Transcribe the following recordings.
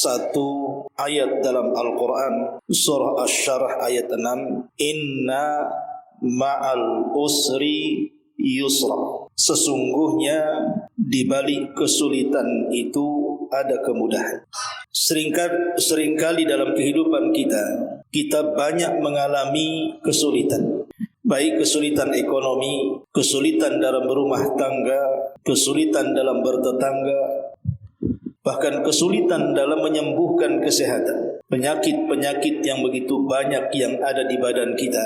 Satu ayat dalam Al-Quran, surah Asy-Syarah ayat 6, Inna ma'al usri yusra. Sesungguhnya di balik kesulitan itu ada kemudahan. Seringkali dalam kehidupan kita banyak mengalami kesulitan. Baik kesulitan ekonomi, kesulitan dalam berumah tangga, kesulitan dalam bertetangga, bahkan kesulitan dalam menyembuhkan kesehatan, penyakit-penyakit yang begitu banyak yang ada di badan kita,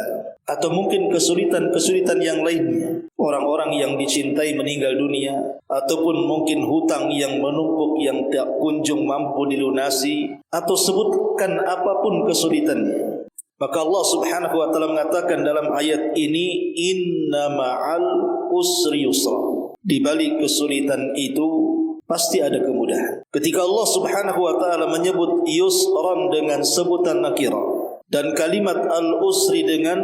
atau mungkin kesulitan-kesulitan yang lainnya, orang-orang yang dicintai meninggal dunia, ataupun mungkin hutang yang menumpuk yang tak kunjung mampu dilunasi, atau sebutkan apapun kesulitannya. Maka Allah Subhanahu wa taala mengatakan dalam ayat ini, inna ma'al usri yusra. Di balik kesulitan itu pasti ada kemudahan. Ketika Allah Subhanahu wa taala menyebut yusran dengan sebutan nakirah dan kalimat al-usri dengan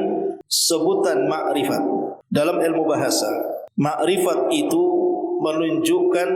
sebutan ma'rifat, dalam ilmu bahasa, ma'rifat itu menunjukkan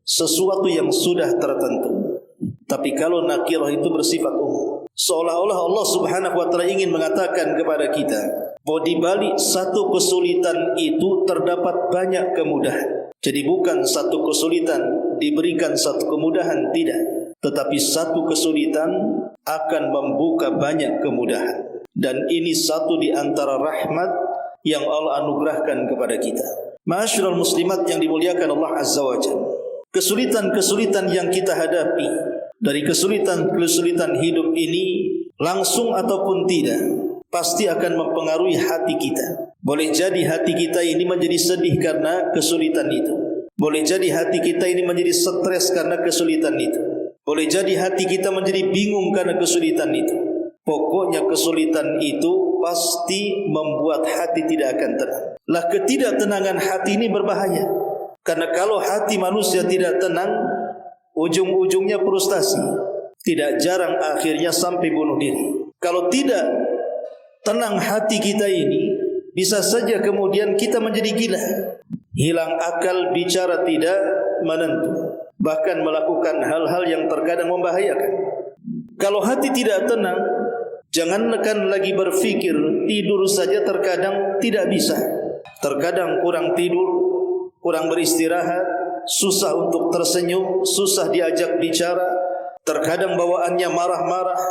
sesuatu yang sudah tertentu. Tapi kalau nakirah itu bersifat umum, seolah-olah Allah Subhanahu wa taala ingin mengatakan kepada kita bahwa di balik satu kesulitan itu terdapat banyak kemudahan. Jadi bukan satu kesulitan diberikan satu kemudahan, tidak. Tetapi satu kesulitan akan membuka banyak kemudahan. Dan ini satu di antara rahmat yang Allah anugerahkan kepada kita. Ma'asyiral muslimat yang dimuliakan Allah Azza wa Jalla, kesulitan-kesulitan yang kita hadapi, dari kesulitan-kesulitan hidup ini, langsung ataupun tidak, pasti akan mempengaruhi hati kita. Boleh jadi hati kita ini menjadi sedih karena kesulitan itu. Boleh jadi hati kita ini menjadi stres karena kesulitan itu. Boleh jadi hati kita menjadi bingung karena kesulitan itu. Pokoknya kesulitan itu pasti membuat hati tidak akan tenang. Lah, ketidaktenangan hati ini berbahaya. Karena kalau hati manusia tidak tenang, ujung-ujungnya frustasi. Tidak jarang akhirnya sampai bunuh diri. Kalau tidak tenang hati kita ini, bisa saja kemudian kita menjadi gila, hilang akal, bicara tidak menentu, bahkan melakukan hal-hal yang terkadang membahayakan. Kalau hati tidak tenang, jangankan lagi berfikir, tidur saja terkadang tidak bisa. Terkadang kurang tidur, kurang beristirahat, susah untuk tersenyum, susah diajak bicara, terkadang bawaannya marah-marah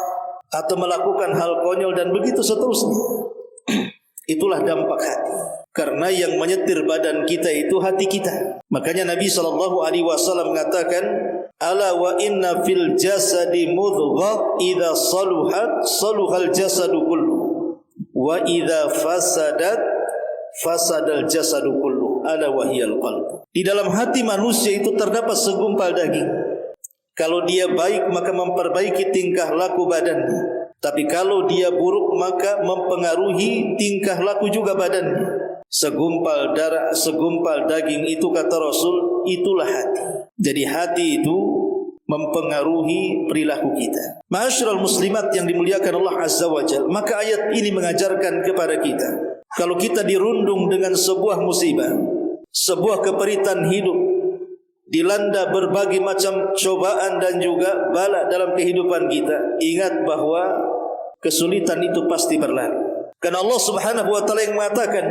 atau melakukan hal konyol dan begitu seterusnya. Itulah dampak hati. Karena yang menyetir badan kita itu hati kita. Makanya Nabi SAW mengatakan, ala wa inna fil jasadi mudghah idza saluhat saluhal jasadu kullu wa idza fasadat fasadal jasadu kullu ala wa hiyal qalb. Di dalam hati manusia itu terdapat segumpal daging. Kalau dia baik maka memperbaiki tingkah laku badannya. Tapi kalau dia buruk maka mempengaruhi tingkah laku juga badannya. Segumpal darah, segumpal daging itu kata Rasul, itulah hati. Jadi hati itu mempengaruhi perilaku kita. Ma'asyiral muslimat yang dimuliakan Allah Azza wa Jalla, maka ayat ini mengajarkan kepada kita, kalau kita dirundung dengan sebuah musibah, sebuah keperitan hidup, dilanda berbagai macam cobaan dan juga bala dalam kehidupan kita, ingat bahwa kesulitan itu pasti berlalu. Karena Allah Subhanahu wa taala yang mengatakan,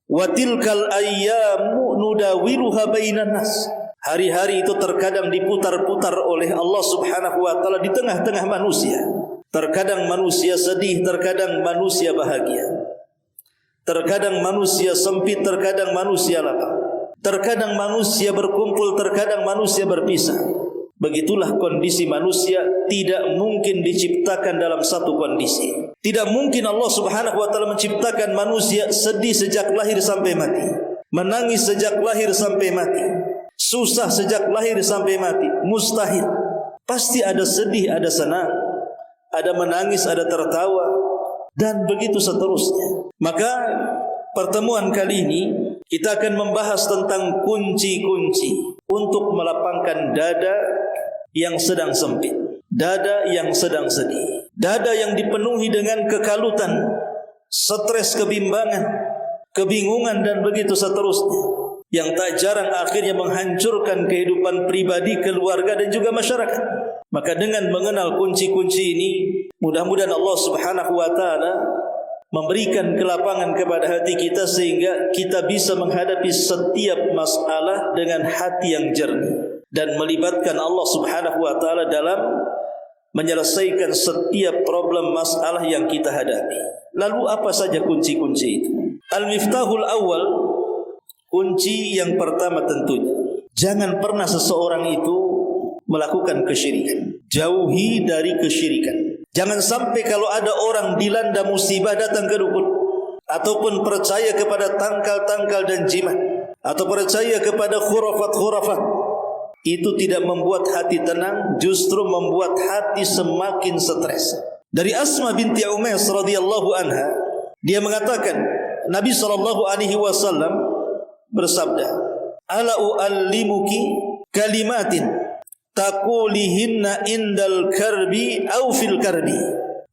wa tilkal ayyamu nudawiluha bainan nas. Hari-hari itu terkadang diputar-putar oleh Allah Subhanahu wa taala di tengah-tengah manusia. Terkadang manusia sedih, terkadang manusia bahagia. Terkadang manusia sempit, terkadang manusia lapang. Terkadang manusia berkumpul, terkadang manusia berpisah. Begitulah kondisi manusia, tidak mungkin diciptakan dalam satu kondisi. Tidak mungkin Allah Subhanahu wa taala menciptakan manusia sedih sejak lahir sampai mati, menangis sejak lahir sampai mati, susah sejak lahir sampai mati. Mustahil. Pasti ada sedih, ada senang, ada menangis, ada tertawa, dan begitu seterusnya. Maka pertemuan kali ini kita akan membahas tentang kunci-kunci untuk melapangkan dada yang sedang sempit. dada yang sedang sedih, dada yang dipenuhi dengan kekalutan, stres, kebimbangan, kebingungan dan begitu seterusnya, yang tak jarang akhirnya menghancurkan kehidupan pribadi, keluarga dan juga masyarakat. Maka dengan mengenal kunci-kunci ini, mudah-mudahan Allah Subhanahu wa taala memberikan kelapangan kepada hati kita sehingga kita bisa menghadapi setiap masalah dengan hati yang jernih dan melibatkan Allah Subhanahu wa taala dalam menyelesaikan setiap problem masalah yang kita hadapi. Lalu apa saja kunci-kunci itu? Al-miftahul awal, kunci yang pertama tentunya, jangan pernah seseorang itu melakukan kesyirikan. Jauhi dari kesyirikan. Jangan sampai kalau ada orang dilanda musibah datang ke dukun, ataupun percaya kepada tangkal-tangkal dan jimat, atau percaya kepada khurafat-khurafat, itu tidak membuat hati tenang, justru membuat hati semakin stres. Dari Asma binti Umays radhiyallahu anha, dia mengatakan Nabi SAW bersabda, "Ala uallimuki kalimatin taqulihinna indal karbi aw fil karbi.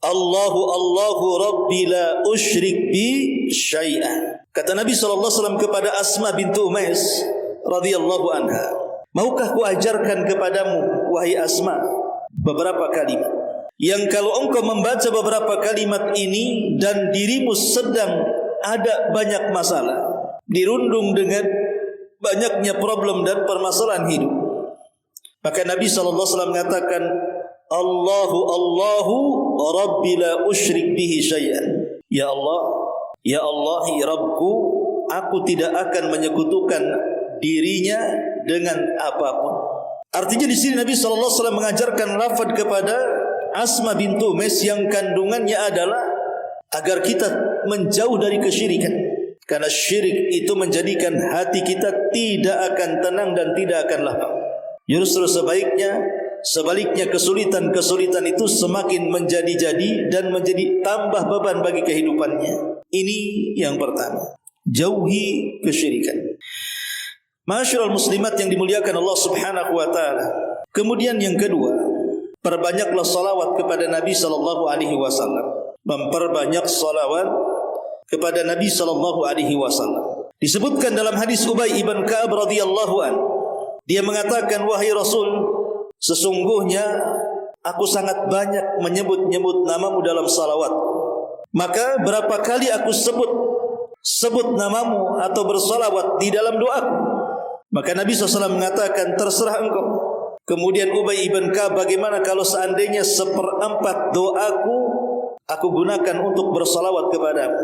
Allahu Allahu Rabbi la usyrik bi syai'an." Kata Nabi SAW kepada Asma bintu Umays radhiyallahu anha, "Maukah ku ajarkan kepadamu wahai Asma beberapa kalimat yang kalau engkau membaca beberapa kalimat ini dan dirimu sedang ada banyak masalah, dirundung dengan banyaknya problem dan permasalahan hidup." Maka Nabi SAW mengatakan, "Allahu Allahu Rabbi la usyrik bihi syai'an." Ya Allah, ya Allah, ya Rabbku, aku tidak akan menyekutukan dirinya dengan apapun. Artinya di sini Nabi SAW mengajarkan lafaz kepada Asma bintu Umays yang kandungannya adalah agar kita menjauh dari kesyirikan. Karena syirik itu menjadikan hati kita tidak akan tenang dan tidak akan lapang. Justru sebaliknya kesulitan-kesulitan itu semakin menjadi-jadi dan menjadi tambah beban bagi kehidupannya. Ini yang pertama, jauhi kesyirikan. Ma'asyiral muslimat yang dimuliakan Allah Subhanahu wa taala. Kemudian yang kedua, perbanyaklah salawat kepada Nabi sallallahu alaihi wasallam. Memperbanyak salawat kepada Nabi sallallahu alaihi wasallam. Disebutkan dalam hadis Ubay ibn Ka'ab radhiyallahu anhu, dia mengatakan, "Wahai Rasul, sesungguhnya aku sangat banyak menyebut-nyebut namamu dalam salawat. Maka berapa kali aku sebut namamu atau bersalawat di dalam doaku?" Maka Nabi SAW mengatakan, "Terserah engkau." Kemudian Ubay ibn Ka'ab, "Bagaimana kalau seandainya 1/4 doaku aku gunakan untuk bersalawat kepadamu?"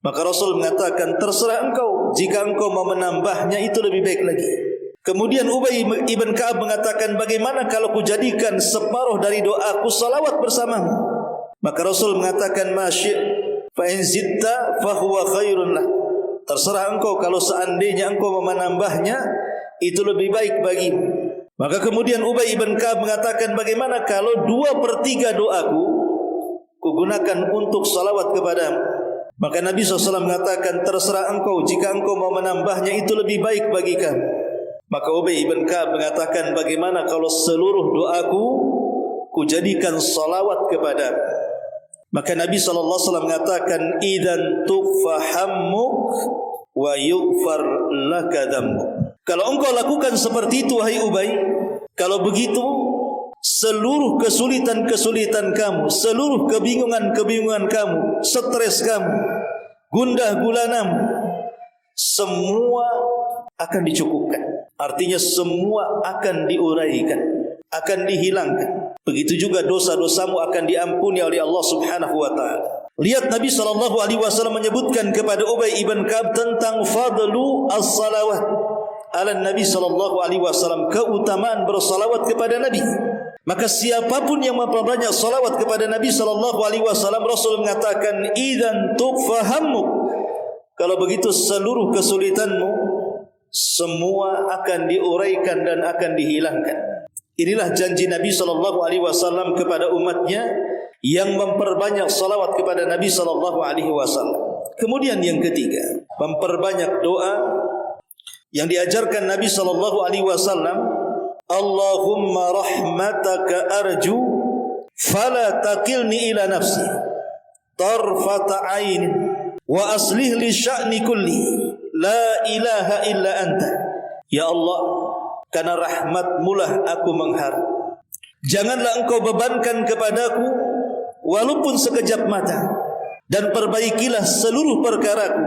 Maka Rasul mengatakan, "Terserah engkau, jika engkau mau menambahnya itu lebih baik lagi." Kemudian Ubay ibn Ka'ab mengatakan, "Bagaimana kalau ku jadikan separuh dari doaku salawat bersamamu?" Maka Rasul mengatakan, "Masyi' fa in zitta fa huwa khairun lah." Terserah engkau, kalau seandainya engkau mau menambahnya itu lebih baik bagimu. Maka kemudian Ubay ibn Ka'ab mengatakan, "Bagaimana kalau 2/3 doaku ku gunakan untuk salawat kepadamu?" Maka Nabi SAW mengatakan, "Terserah engkau, jika engkau mau menambahnya itu lebih baik bagi kamu." Maka Ubay ibn Ka'ab mengatakan, "Bagaimana kalau seluruh doaku ku jadikan salawat kepadamu?" Maka Nabi SAW mengatakan, "Idzan tughfa hammuk wa yughfar laka dzambuk." Kalau engkau lakukan seperti itu wahai Ubay, kalau begitu seluruh kesulitan-kesulitan kamu, seluruh kebingungan-kebingungan kamu, stres kamu, gundah gulanamu, semua akan dicukupkan. Artinya semua akan diuraikan, akan dihilangkan. Begitu juga dosa-dosamu akan diampuni oleh Allah Subhanahu wa taala. Lihat Nabi SAW menyebutkan kepada Ubay ibn Ka'ab tentang fadlu as-salawat ala Nabi SAW, keutamaan bersalawat kepada Nabi. Maka siapapun yang memperbanyak salawat kepada Nabi SAW, Rasul mengatakan, "Idzan tughfa hammuk." Kalau begitu seluruh kesulitanmu semua akan diuraikan dan akan dihilangkan. Inilah janji Nabi SAW kepada umatnya yang memperbanyak salawat kepada Nabi SAW. Kemudian yang ketiga, memperbanyak doa yang diajarkan Nabi SAW. "Allahumma rahmataka arju fala takilni ila nafsi tarfata ainin wa aslih li sya'ni kulli la ilaha illa anta. Ya Allah, karena rahmat-Mulah aku mengharap. Janganlah Engkau bebankan kepadaku walaupun sekejap mata, dan perbaikilah seluruh perkaraku,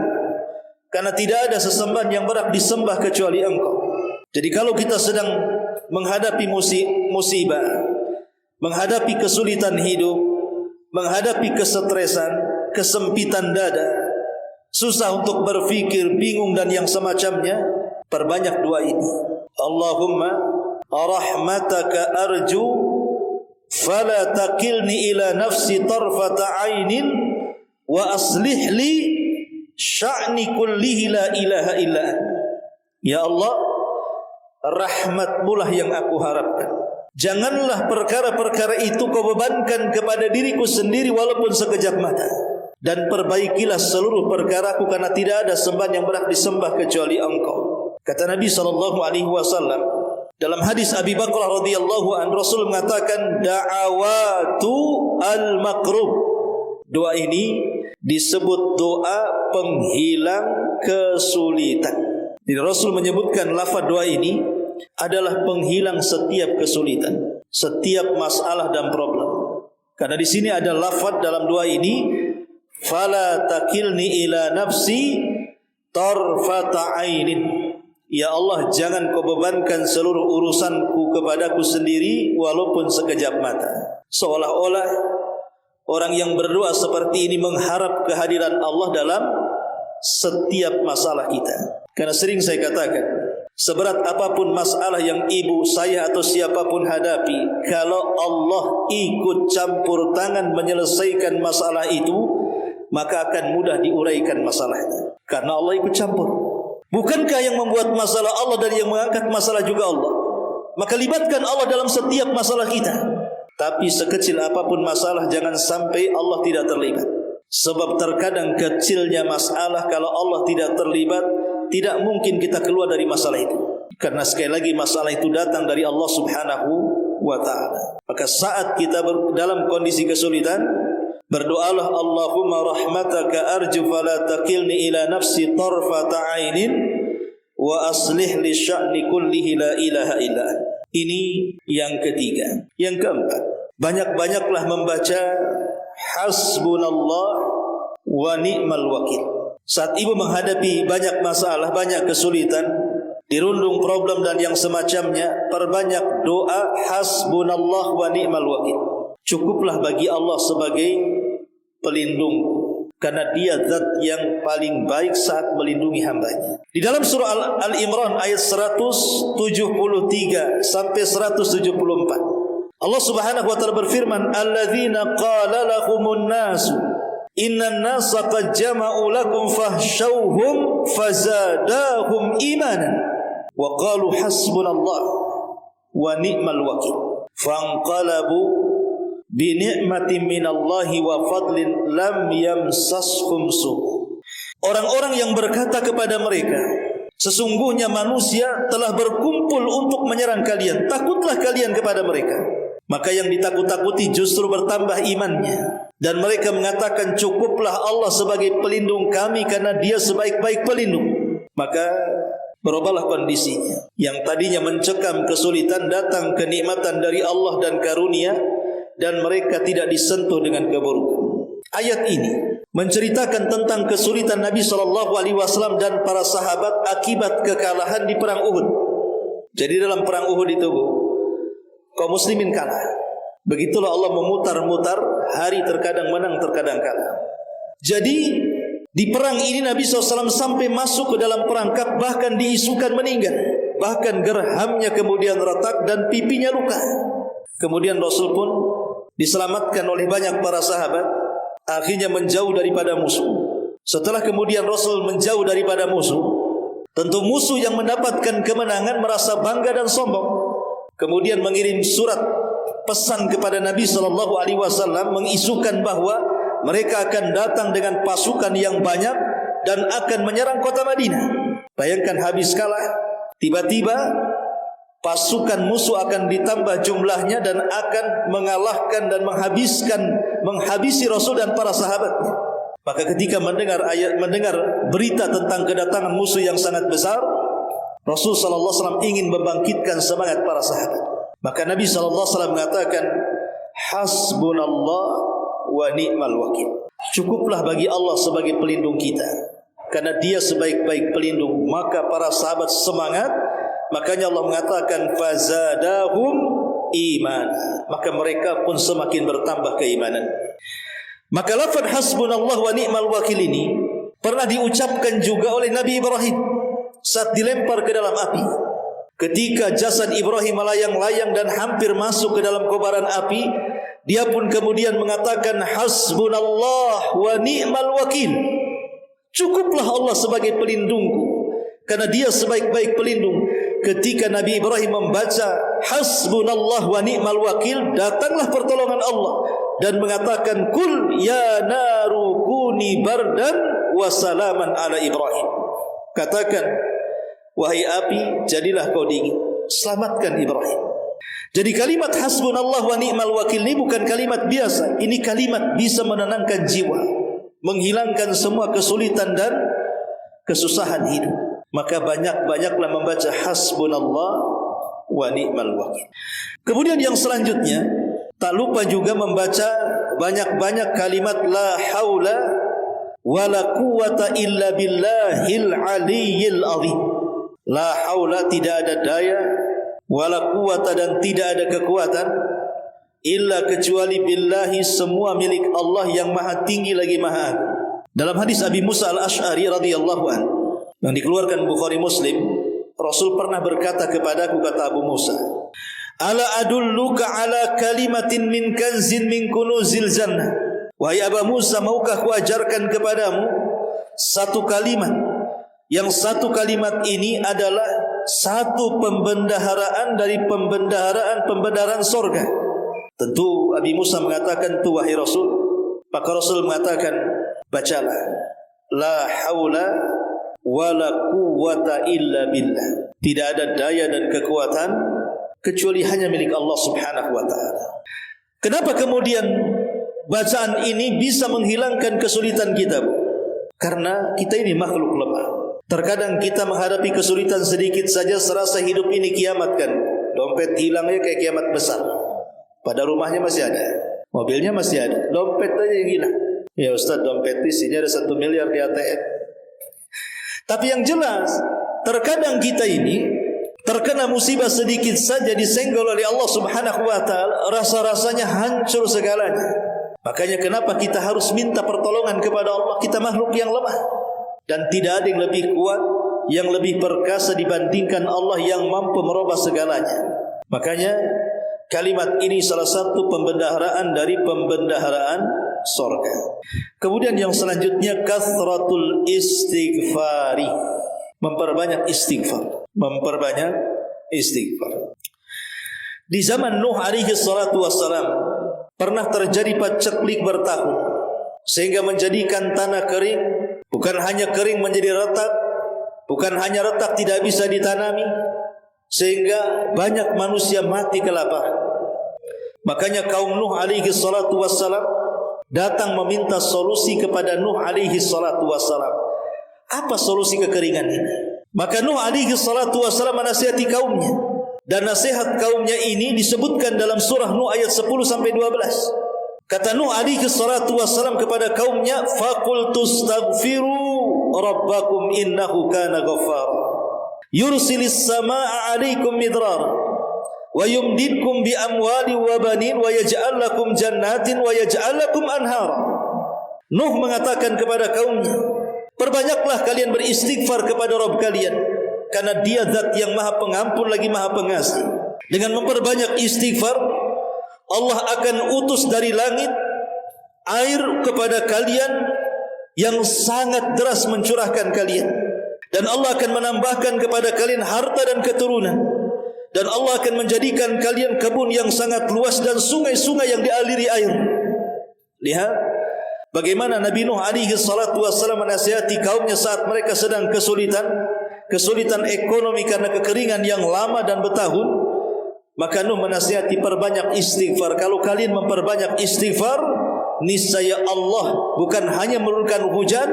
karena tidak ada sesembahan yang berhak disembah kecuali Engkau. Jadi kalau kita sedang menghadapi musibah, menghadapi kesulitan hidup, menghadapi kesetresan, kesempitan dada, susah untuk berfikir, bingung dan yang semacamnya, perbanyak doa ini. Allahumma rahmataka arju fala takilni ila nafsi tarfata ainin wa aslih li sya'ni kullihi la ilaha illa anta. Ya Allah, rahmat-Mulah yang aku harapkan. Janganlah perkara-perkara itu Kau bebankan kepada diriku sendiri walaupun sekejap mata, dan perbaikilah seluruh perkaraku, karena tidak ada sembahan yang berhak disembah kecuali Engkau. Kata Nabi SAW dalam hadis Abi Bakrah radhiyallahu anhu, Rasul mengatakan da'awatu al-makrub. Doa ini disebut doa penghilang kesulitan. Jadi Rasul menyebutkan lafaz doa ini adalah penghilang setiap kesulitan, setiap masalah dan problem. Karena di sini ada lafaz dalam doa ini, fala takilni ila nafsi tarfata ainin. Ya Allah, jangan Kau bebankan seluruh urusanku kepadaku sendiri walaupun sekejap mata. Seolah-olah orang yang berdoa seperti ini mengharap kehadiran Allah dalam setiap masalah kita. Karena sering saya katakan, seberat apapun masalah yang ibu, saya atau siapapun hadapi, kalau Allah ikut campur tangan menyelesaikan masalah itu, maka akan mudah diuraikan masalahnya. Karena Allah ikut campur. Bukankah yang membuat masalah Allah dan yang mengangkat masalah juga Allah? Maka libatkan Allah dalam setiap masalah kita. Tapi sekecil apapun masalah, jangan sampai Allah tidak terlibat. Sebab terkadang kecilnya masalah, kalau Allah tidak terlibat, tidak mungkin kita keluar dari masalah itu. Karena sekali lagi masalah itu datang dari Allah Subhanahu wa ta'ala. Maka saat kita dalam kondisi kesulitan, berdoalah, Allahumma rahmataka arju fala takilni ila nafsi tarfata ainin wa aslih li sya'ni kullihi la ilaha illa anta. Ini yang ketiga. Yang keempat, banyak-banyaklah membaca hasbunallah wa ni'mal wakil. Saat ibu menghadapi banyak masalah, banyak kesulitan, dirundung problem dan yang semacamnya, perbanyak doa hasbunallah wa ni'mal wakil. Cukuplah bagi Allah sebagai pelindung, karena Dia zat yang paling baik saat melindungi hambanya. Di dalam surah Al-Imran ayat 173 sampai 174, Allah Subhanahu wa taala berfirman, alladzina qala lahumun nasu innan nasa qad jama'u lakum fahshawhum fazadahum imanan wa qalu hasbunallah wa ni'mal wakil fanqalabu bi ni'matin minallahi wa fadlin lam yamsashum su'. Orang-orang yang berkata kepada mereka, sesungguhnya manusia telah berkumpul untuk menyerang kalian, takutlah kalian kepada mereka. Maka yang ditakut-takuti justru bertambah imannya, dan mereka mengatakan, cukuplah Allah sebagai pelindung kami, karena Dia sebaik-baik pelindung. Maka berubahlah kondisinya. Yang tadinya mencekam kesulitan, datang kenikmatan dari Allah dan karunia, dan mereka tidak disentuh dengan keburukan. Ayat ini menceritakan tentang kesulitan Nabi SAW dan para sahabat akibat kekalahan di perang Uhud. Jadi dalam perang Uhud itu, kaum muslimin kalah. Begitulah Allah memutar-mutar, hari terkadang menang, terkadang kalah. Jadi di perang ini Nabi SAW sampai masuk ke dalam perangkap, bahkan diisukan meninggal. Bahkan gerhamnya kemudian retak dan pipinya luka. Kemudian Rasul pun diselamatkan oleh banyak para sahabat, akhirnya menjauh daripada musuh. Setelah kemudian Rasul menjauh daripada musuh, tentu musuh yang mendapatkan kemenangan merasa bangga dan sombong. Kemudian mengirim surat pesan kepada Nabi SAW, mengisukan bahwa mereka akan datang dengan pasukan yang banyak dan akan menyerang kota Madinah. Bayangkan habis kalah, tiba-tiba pasukan musuh akan ditambah jumlahnya dan akan mengalahkan dan menghabisi Rasul dan para sahabatnya. Maka ketika mendengar berita tentang kedatangan musuh yang sangat besar, Rasul sallallahu alaihi wasallam ingin membangkitkan semangat para sahabat. Maka Nabi sallallahu alaihi wasallam mengatakan, hasbunallah wa ni'mal wakil. Cukuplah bagi Allah sebagai pelindung kita, karena Dia sebaik-baik pelindung. Maka para sahabat semangat. Makanya Allah mengatakan fazadahum iman. Maka mereka pun semakin bertambah keimanan. Maka lafaz hasbunallah wa ni'mal wakil ini pernah diucapkan juga oleh Nabi Ibrahim saat dilempar ke dalam api. Ketika jasad Ibrahim melayang-layang dan hampir masuk ke dalam kobaran api, dia pun kemudian mengatakan hasbunallah wa ni'mal wakil. Cukuplah Allah sebagai pelindungku, karena Dia sebaik-baik pelindung. Ketika Nabi Ibrahim membaca hasbunallah wa ni'mal wakil, datanglah pertolongan Allah dan mengatakan kul ya naru kuni bardan wa salaman ala Ibrahim. Katakan, wahai api, jadilah kau dingin, selamatkan Ibrahim. Jadi kalimat hasbunallah wa ni'mal wakil ini bukan kalimat biasa. Ini kalimat bisa menenangkan jiwa, menghilangkan semua kesulitan dan kesusahan hidup. Maka banyak-banyaklah membaca hasbunallah wa ni'mal wakil. Kemudian yang selanjutnya, tak lupa juga membaca banyak-banyak kalimat la haula wa la quwata illa billahil aliyyil azim. La haula, tidak ada daya, wa la quwata, dan tidak ada kekuatan, illa, kecuali billahi, semua milik Allah yang maha tinggi lagi maha agung. Dalam hadis Abi Musa al-Ash'ari radhiyallahu anhu yang dikeluarkan Bukhari Muslim, Rasul pernah berkata kepadaku, kata Abu Musa, ala adulluka ala kalimatin min kanzin min kunuzil jannah. Wahai Abu Musa, maukah kuajarkan kepadamu satu kalimat, yang satu kalimat ini adalah satu pembendaharaan dari pembendaharaan sorga. Tentu Abi Musa mengatakan, tu wahai Rasul. Maka Rasul mengatakan, bacalah la haula wala quwwata illa billah. Tidak ada daya dan kekuatan kecuali hanya milik Allah Subhanahu wa taala. Kenapa kemudian bacaan ini bisa menghilangkan kesulitan kita? Karena kita ini makhluk lemah. Terkadang kita menghadapi kesulitan sedikit saja serasa hidup ini kiamat kan. Dompet hilangnya kayak kiamat besar. Pada rumahnya masih ada, mobilnya masih ada, dompet aja yang hilang. Ya Ustaz, dompet isinya ada 1 miliar di ATM. Tapi yang jelas, terkadang kita ini terkena musibah sedikit saja, disenggol oleh Allah Subhanahu wa taala, rasa-rasanya hancur segalanya. Makanya kenapa kita harus minta pertolongan kepada Allah? Kita makhluk yang lemah dan tidak ada yang lebih kuat, yang lebih perkasa dibandingkan Allah yang mampu merubah segalanya. Makanya kalimat ini salah satu pembendaharaan dari pembendaharaan sorga. Kemudian yang selanjutnya kathratul istighfari, memperbanyak istighfar, memperbanyak istighfar. Di zaman Nuh alaihi salatu wassalam pernah terjadi paceklik bertahun, sehingga menjadikan tanah kering. Bukan hanya kering, menjadi retak. Bukan hanya retak, tidak bisa ditanami, sehingga banyak manusia mati kelaparan. Makanya kaum Nuh alaihi salatu wassalam datang meminta solusi kepada Nuh alaihi salatu wassalam. Apa solusi kekeringan ini? Maka Nuh alaihi salatu wassalam menasihati kaumnya, dan nasihat kaumnya ini disebutkan dalam surah Nuh ayat 10 sampai 12. Kata Nuh alaihi salatu wassalam kepada kaumnya, faqultustaghfiru rabbakum innahu kana ghaffara yursilis samaa'a 'alaikum midrara wa yumdidkum bi amwali wa banin wa yaj'al lakum jannatin wa yaj'al lakum anhara. Nuh mengatakan kepada kaumnya, perbanyaklah kalian beristighfar kepada Rabb kalian, karena Dia zat yang maha pengampun lagi maha pengasih. Dengan memperbanyak istighfar, Allah akan utus dari langit air kepada kalian yang sangat deras mencurahkan kalian, dan Allah akan menambahkan kepada kalian harta dan keturunan, dan Allah akan menjadikan kalian kebun yang sangat luas dan sungai-sungai yang dialiri air. Lihat bagaimana Nabi Nuh alaihi salatu wassalam menasihati kaumnya saat mereka sedang kesulitan. kesulitan ekonomi karena kekeringan yang lama dan bertahun, maka Nuh menasihati perbanyak istighfar. Kalau kalian memperbanyak istighfar, niscaya Allah bukan hanya menurunkan hujan,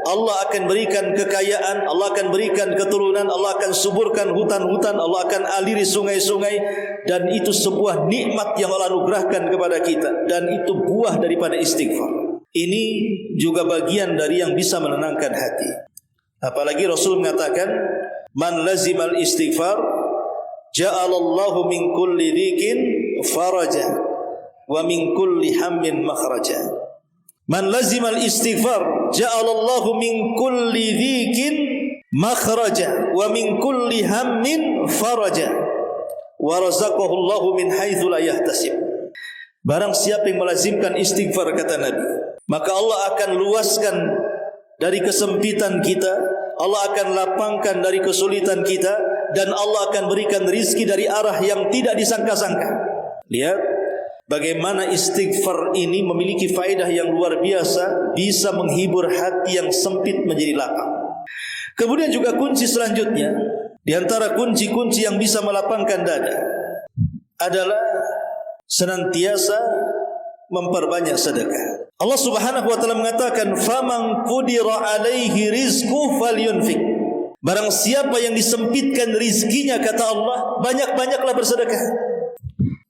Allah akan berikan kekayaan, Allah akan berikan keturunan, Allah akan suburkan hutan-hutan, Allah akan aliri sungai-sungai, dan itu sebuah nikmat yang Allah anugerahkan kepada kita, dan itu buah daripada istighfar. Ini juga bagian dari yang bisa menenangkan hati. Apalagi Rasul mengatakan, man lazimal istighfar ja'alallahu min kulli dhikin faraja wa min kulli hammin makhraja. Man lazimal istighfar ja'alallahu min kulli dhikin makhraja wa min kulli hammin faraja wa razaqahu Allahu min haitsu la yahtasib. Barang siapa yang melazimkan istighfar, kata Nabi, maka Allah akan luaskan dari kesempitan kita, Allah akan lapangkan dari kesulitan kita, dan Allah akan berikan rizki dari arah yang tidak disangka-sangka. Lihat bagaimana istighfar ini memiliki faedah yang luar biasa, bisa menghibur hati yang sempit menjadi lapang. Kemudian juga kunci selanjutnya, di antara kunci-kunci yang bisa melapangkan dada adalah senantiasa memperbanyak sedekah. Allah Subhanahu wa taala mengatakan, "Faman qudira alaihi rizquhu falyunfik." Barang siapa yang disempitkan rizkinya, kata Allah, banyak-banyaklah bersedekah.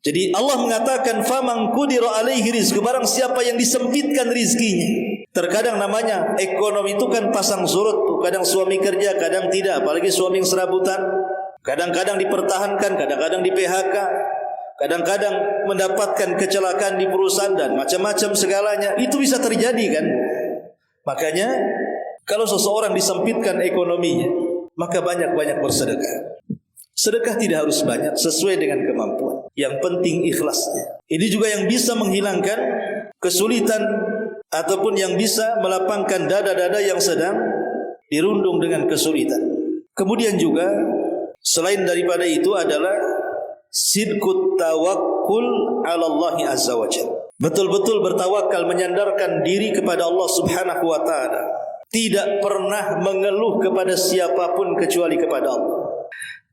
Jadi Allah mengatakan faman qudira alaihi rizquhu, barang siapa yang disempitkan rizkinya. Terkadang namanya ekonomi itu kan pasang surut, kadang suami kerja, kadang tidak, apalagi suami yang serabutan. Kadang-kadang dipertahankan, kadang-kadang di PHK, kadang-kadang mendapatkan kecelakaan di perusahaan dan macam-macam segalanya. Itu bisa terjadi kan? Makanya kalau seseorang disempitkan ekonominya, maka banyak-banyak bersedekah. Sedekah tidak harus banyak, sesuai dengan kemampuan. Yang penting ikhlasnya. Ini juga yang bisa menghilangkan kesulitan ataupun yang bisa melapangkan dada-dada yang sedang dirundung dengan kesulitan. Kemudian juga selain daripada itu adalah sidqut tawakkul 'ala Allah azza wa jalla. Betul-betul bertawakal, menyandarkan diri kepada Allah Subhanahu wa taala. Tidak pernah mengeluh kepada siapapun kecuali kepada Allah.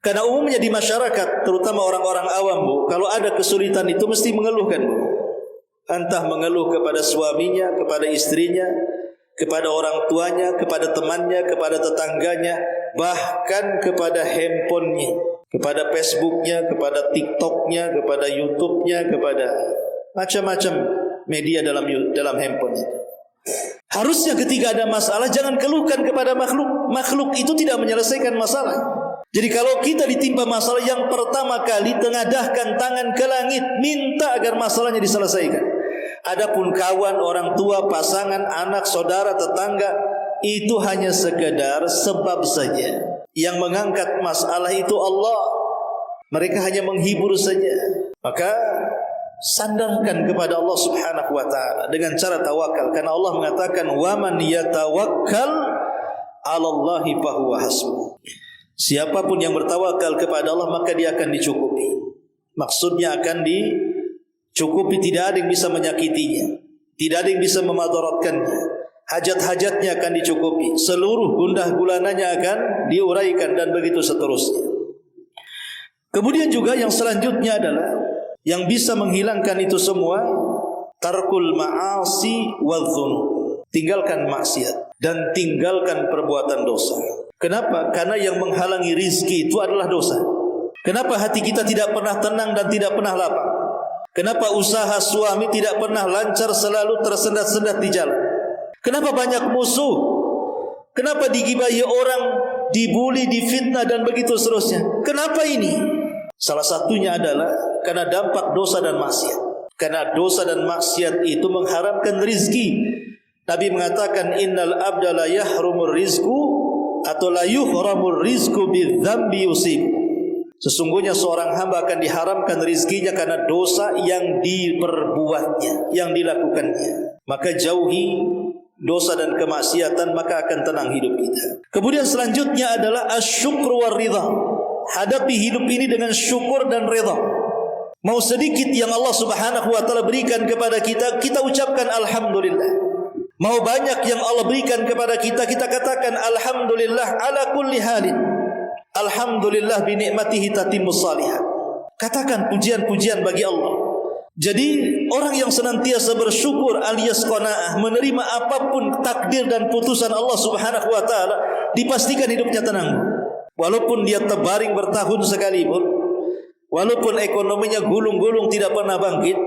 Karena umumnya di masyarakat, terutama orang-orang awam, Bu, kalau ada kesulitan itu mesti mengeluhkan, Bu. Entah mengeluh kepada suaminya, kepada istrinya, kepada orang tuanya, kepada temannya, kepada tetangganya, bahkan kepada handphonenya, kepada Facebooknya, kepada TikToknya, kepada YouTubenya, kepada macam-macam media dalam handphone itu. Harusnya ketika ada masalah jangan keluhkan kepada makhluk. Makhluk itu tidak menyelesaikan masalah. Jadi kalau kita ditimpa masalah, yang pertama kali tengadahkan tangan ke langit, minta agar masalahnya diselesaikan. Adapun kawan, orang tua, pasangan, anak, saudara, tetangga, itu hanya sekedar sebab saja. Yang mengangkat masalah itu Allah. Mereka hanya menghibur saja. Maka sandarkan kepada Allah Subhanahu wa taala dengan cara tawakal, karena Allah mengatakan wa man yatawakkal 'alallahi fahuwa hasbuh. Siapapun yang bertawakal kepada Allah maka dia akan dicukupi. Maksudnya akan dicukupi, tidak ada yang bisa menyakitinya, tidak ada yang bisa memadaratkannya. Hajat-hajatnya akan dicukupi, seluruh gundah gulananya akan diuraikan, dan begitu seterusnya. Kemudian juga yang selanjutnya adalah yang bisa menghilangkan itu semua, tarkul ma'asi wadh-dhunub. Tinggalkan maksiat dan tinggalkan perbuatan dosa. Kenapa? Karena yang menghalangi rizki itu adalah dosa. Kenapa hati kita tidak pernah tenang dan tidak pernah lapang? Kenapa usaha suami tidak pernah lancar, selalu tersendat-sendat di jalan? Kenapa banyak musuh? Kenapa digibahi orang, dibuli, difitnah dan begitu seterusnya? Kenapa ini? Salah satunya adalah karena dampak dosa dan maksiat. Karena dosa dan maksiat itu mengharamkan rizki. Nabi mengatakan innal abda la yahrumur rizqu atau la yuhramur rizqu bidzambi yusib. Sesungguhnya seorang hamba akan diharamkan rizkinya karena dosa yang diperbuatnya, yang dilakukannya. Maka jauhi dosa dan kemaksiatan, maka akan tenang hidup kita. Kemudian selanjutnya adalah asyukru war ridha. Hadapi hidup ini dengan syukur dan ridha. Mau sedikit yang Allah Subhanahu wa taala berikan kepada kita, kita ucapkan alhamdulillah. Mau banyak yang Allah berikan kepada kita, kita katakan alhamdulillah ala kulli halin. Alhamdulillah bi ni'matihi tatimmus shalihat. Katakan pujian-pujian bagi Allah. Jadi orang yang senantiasa bersyukur alias qanaah, menerima apapun takdir dan putusan Allah Subhanahu wa taala, dipastikan hidupnya tenang. Walaupun dia terbaring bertahun sekalipun, walaupun ekonominya gulung-gulung tidak pernah bangkit,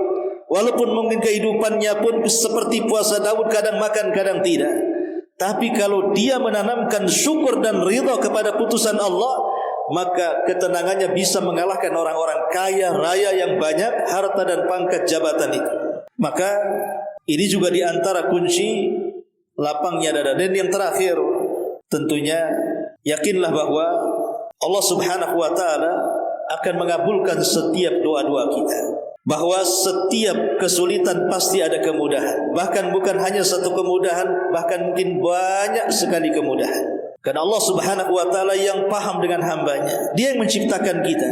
walaupun mungkin kehidupannya pun seperti puasa Daud, kadang makan kadang tidak, tapi kalau dia menanamkan syukur dan ridha kepada putusan Allah, maka ketenangannya bisa mengalahkan orang-orang kaya raya yang banyak harta dan pangkat jabatan itu. Maka ini juga di antara kunci lapangnya dada. Dan yang terakhir, tentunya yakinlah bahwa Allah Subhanahu wa taala akan mengabulkan setiap doa-doa kita. Bahwa setiap kesulitan pasti ada kemudahan. Bahkan bukan hanya satu kemudahan, bahkan mungkin banyak sekali kemudahan. Karena Allah Subhanahu wa taala yang paham dengan hambanya. Dia yang menciptakan kita.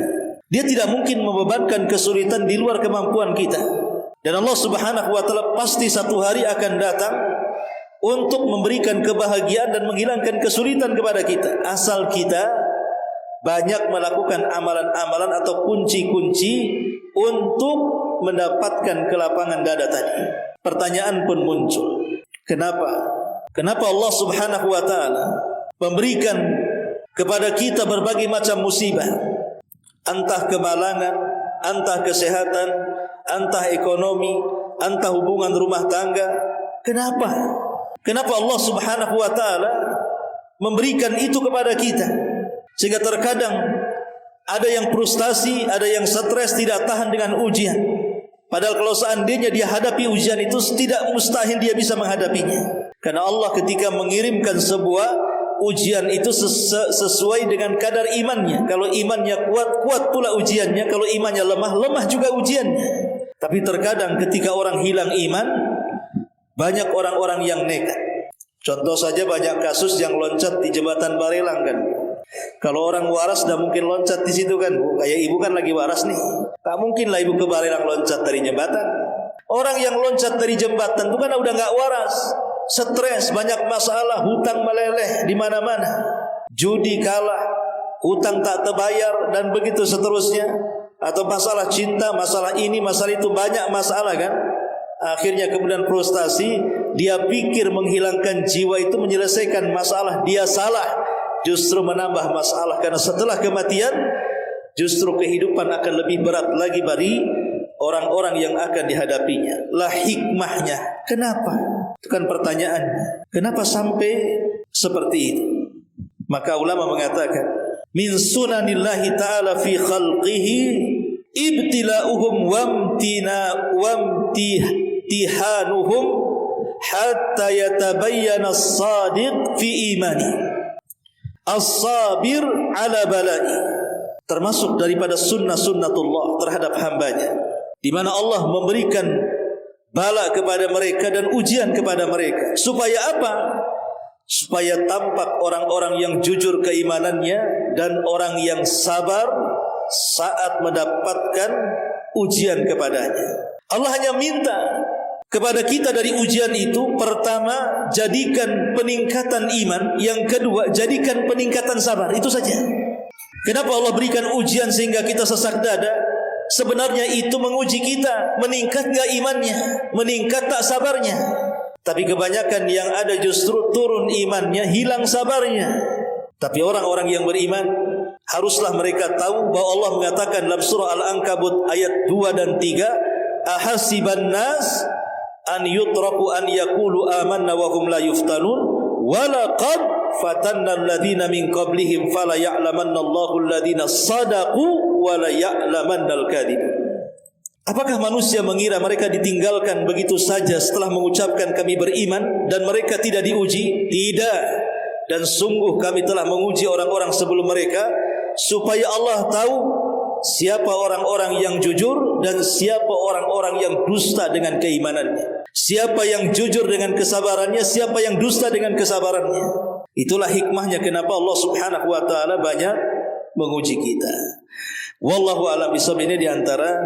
Dia tidak mungkin membebankan kesulitan di luar kemampuan kita. Dan Allah Subhanahu wa taala pasti satu hari akan datang untuk memberikan kebahagiaan dan menghilangkan kesulitan kepada kita, asal kita banyak melakukan amalan-amalan atau kunci-kunci untuk mendapatkan kelapangan dada tadi. Pertanyaan pun muncul. Kenapa Allah Subhanahu wa taala memberikan kepada kita berbagai macam musibah, entah kemalangan, entah kesehatan, entah ekonomi, entah hubungan rumah tangga? Kenapa Allah Subhanahu wa taala memberikan itu kepada kita? Sehingga terkadang ada yang frustasi, ada yang stres, tidak tahan dengan ujian. Padahal kalau seandainya dia hadapi ujian itu, tidak mustahil dia bisa menghadapinya. Karena Allah ketika mengirimkan sebuah ujian itu sesuai dengan kadar imannya. Kalau imannya kuat, kuat pula ujiannya. Kalau imannya lemah, lemah juga ujiannya. Tapi terkadang ketika orang hilang iman, banyak orang-orang yang nekat. Contoh saja banyak kasus yang loncat di jembatan Barelang kan. Kalau orang waras dah mungkin loncat di situ kan. Kayak ibu kan lagi waras nih, tak mungkin lah ibu ke Barelang loncat dari jembatan. Orang yang loncat dari jembatan itu kan udah nggak waras, stres, banyak masalah, hutang meleleh di mana-mana, judi kalah, hutang tak terbayar dan begitu seterusnya. Atau masalah cinta, masalah ini, masalah itu, banyak masalah kan. Akhirnya kemudian frustasi, dia pikir menghilangkan jiwa itu menyelesaikan masalah. Dia salah, justru menambah masalah. Karena setelah kematian, justru kehidupan akan lebih berat lagi bagi orang-orang yang akan dihadapinya. Lah hikmahnya, kenapa? Itu kan pertanyaannya. Kenapa sampai seperti itu? Maka ulama mengatakan, min sunanillahi ta'ala fi khalqihi ibtila'uhum wamtihanuhum hatta yatabayyana as-sadiq fi imani as-sabir ala bala'i. Termasuk daripada sunnatullah terhadap hambanya, di mana Allah memberikan bala kepada mereka dan ujian kepada mereka. Supaya apa? Supaya tampak orang-orang yang jujur keimanannya dan orang yang sabar saat mendapatkan ujian kepadanya. Allah hanya minta kepada kita dari ujian itu, pertama, jadikan peningkatan iman. Yang kedua, jadikan peningkatan sabar. Itu saja. Kenapa Allah berikan ujian sehingga kita sesak dada? Sebenarnya itu menguji kita, meningkat gak imannya, meningkat tak sabarnya. Tapi kebanyakan yang ada justru turun imannya, hilang sabarnya. Tapi orang-orang yang beriman, haruslah mereka tahu bahwa Allah mengatakan dalam surah Al-Ankabut ayat 2 dan 3, ahasiban nas an yutraku an yaqulu amanna wa hum la yuftanun walaqad fatanna alladhina min qablihim fala ya'lamanna Allahu alladhina sadaqu wa la ya'lamanna al-kadhibin. Apakah manusia mengira mereka ditinggalkan begitu saja setelah mengucapkan kami beriman dan mereka tidak diuji? Tidak. Dan sungguh kami telah menguji orang-orang sebelum mereka supaya Allah tahu siapa orang-orang yang jujur dan siapa orang-orang yang dusta dengan keimanannya. Siapa yang jujur dengan kesabarannya, siapa yang dusta dengan kesabarannya. Itulah hikmahnya kenapa Allah Subhanahu wa taala banyak menguji kita. Wallahu a'lam bishawab. Ini di antara